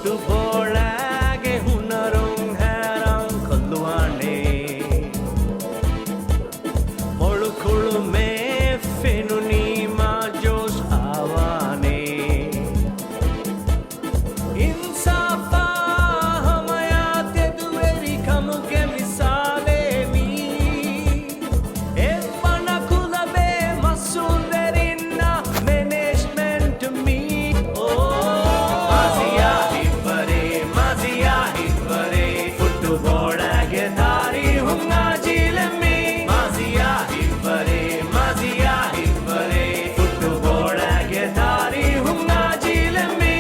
ಫುಟ್ಬಾಲ್ಗೆ ಹುನರುಂ ಹೆರಂ ಕಲ್ಲುವಾನೆ ಮೊಳುಕುಳು ಮೇ ಫೆನು ನೀಮಾ ಜೋಶ್ ಆವಾನೆ ಇನ್ಸಾಫಾ ಹಮಯಾ ತೆದುವೆರಿ ಕಮುಗೆ ಮಿಸಾಲೆ ಮೀ ಎಪ್ಪನ ಕುಲಬೆ ಮಸುಲ್ದೆರಿನ್ನ ಮ್ಯಾನೇಜ್ಮೆಂಟ್ ಮೀ ಫುಟ್ಬಾಲ್ಗೆ ದಾರಿ ಹುಂಗ ಜಿಲಮಿ ಮಾಜಿಯಾ ಹಿಬ್ಬರೆ ಫುಟ್ಬಾಲ್ಗೆ ದಾರಿ ಹುಂಗ ಜಿಲಮಿ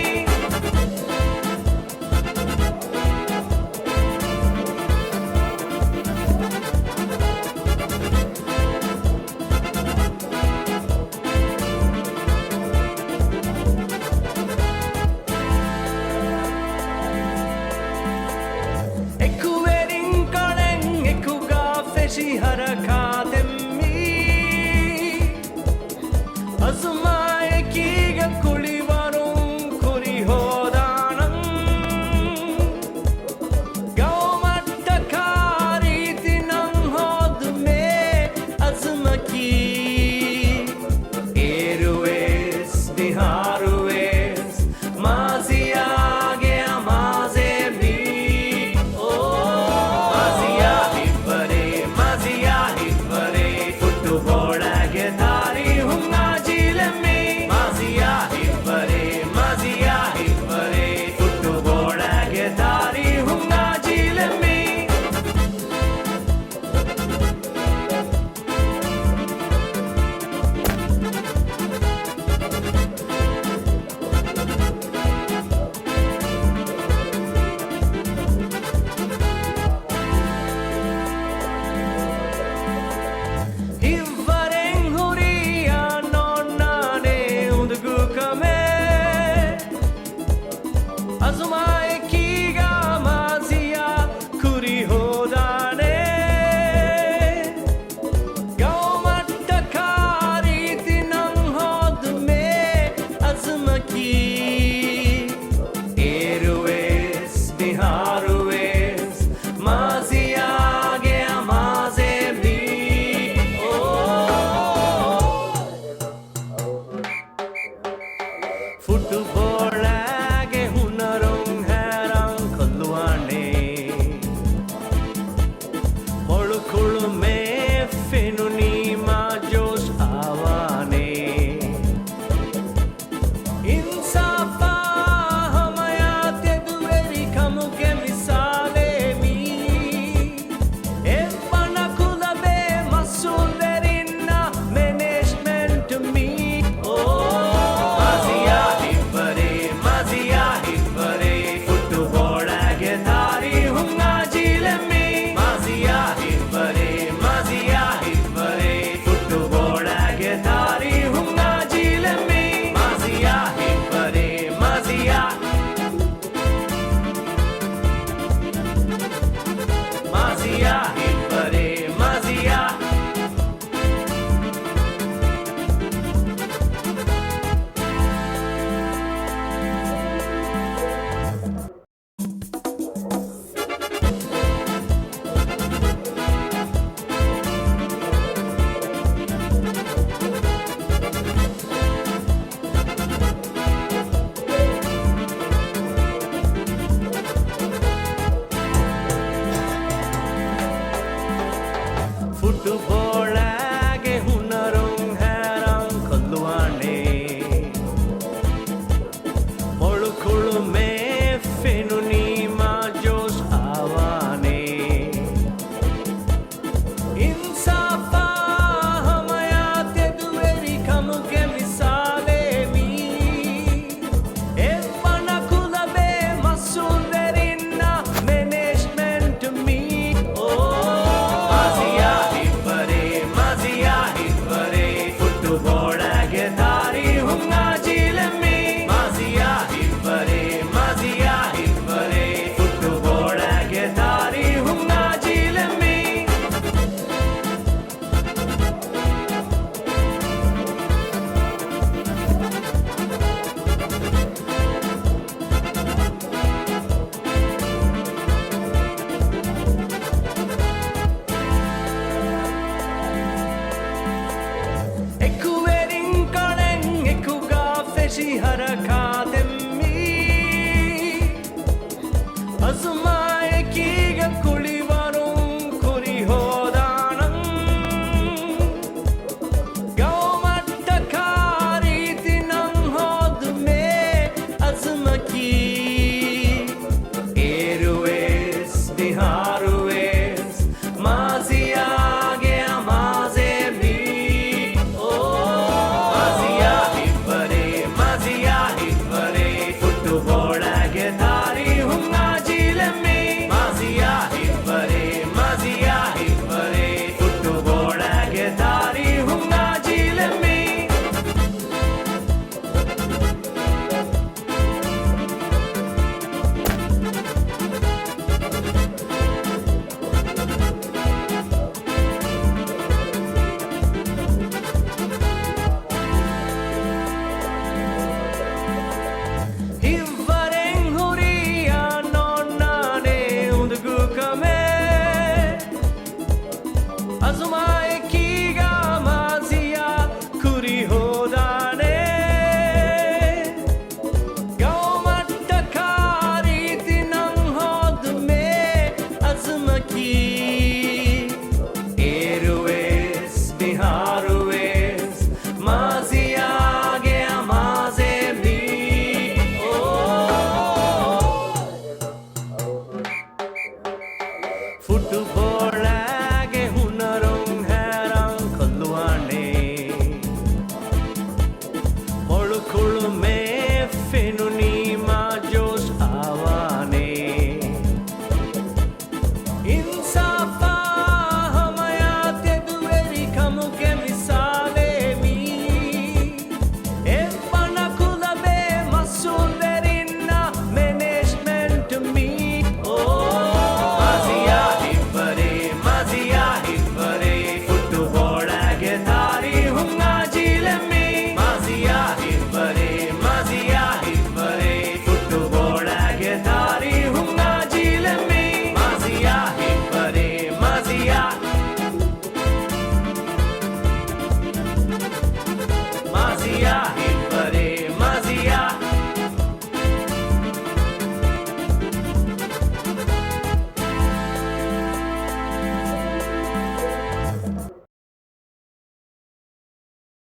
She harakatemi azmaye kiga kulivarum kuri hodanam gaumatta karitinam hodme azmaki erues biharues maziage amaze bi ಫುಟ್ಬಾಲ್ಗೆ ದಾರಿ ಹುಂಗ ಜಿಲಮಿ ಮಾಜಿಯಾ ಹಿಬ್ಬರೆ ಫುಟ್ಬಾಲ್ಗೆ ದಾರಿ ಹುಂಗ ಜಿಲಮಿ azmaye kiga maziya kuri hodane gaumatta karitinam hodme azmaki erues biharues maziyage amaze bi ಫುಟ್ಬಾಲ್ಗೆ ಹುನರುಂ ಹೆರಂ ಕಲ್ಲುವಾನೆ ಮೊಳುಕುಳು ಮೇ ಫೆನು ನೀಮಾ ಜೋಶ್ ಆವಾನೆ ಇನ್ಸಾಫಾ ಹಮಯಾ ತೆದುವೆರಿ ಕಮುಗೆ ಮಿಸಾಲೆ ಮೀ ಎಪ್ಪನ ಕುಲಬೆ ಮಸುಲ್ದೆರಿನ್ನ ಮ್ಯಾನೇಜ್ಮೆಂಟ್ ಮೀ ಫುಟ್ಬಾಲ್ಗೆ ದಾರಿ ಹುಂಗ ಜಿಲಮಿ ಮಾಜಿಯಾ ಹಿಬ್ಬರೆ ಫುಟ್ಬಾಲ್ಗೆ ದಾರಿ ಹುಂಗ ಜಿಲಮಿ ಮಾಜಿಯಾ ಹಿಬ್ಬರೆ ಮಾಜಿಯಾ ಹಿಬ್ಬರೆ ಮಾಜಿಯಾ ಫುಟ್ಬಾಲ್ಗೆ ಹುನರುಂ ಹೆರಂ ಕಲ್ಲುವಾನೆ ಮೊಳುಕುಳು ಮೇ ಫೆನು ನೀಮಾ ಜೋಶ್ ಆವಾನೆ ಇನ್ಸಾಫಾ ಹಮಯಾ ತೆದುವೆರಿ ಕಮುಗೆ ಮಿಸಾಲೆ ಮೀ ಎಪ್ಪನ ಕುಲಬೆ ಮಸುಲ್ದೆರಿನ್ನ ಮ್ಯಾನೇಜ್ಮೆಂಟ್ ಮೀ ಫುಟ್ಬಾಲ್ಗೆ ದಾರಿ ಹುಂಗ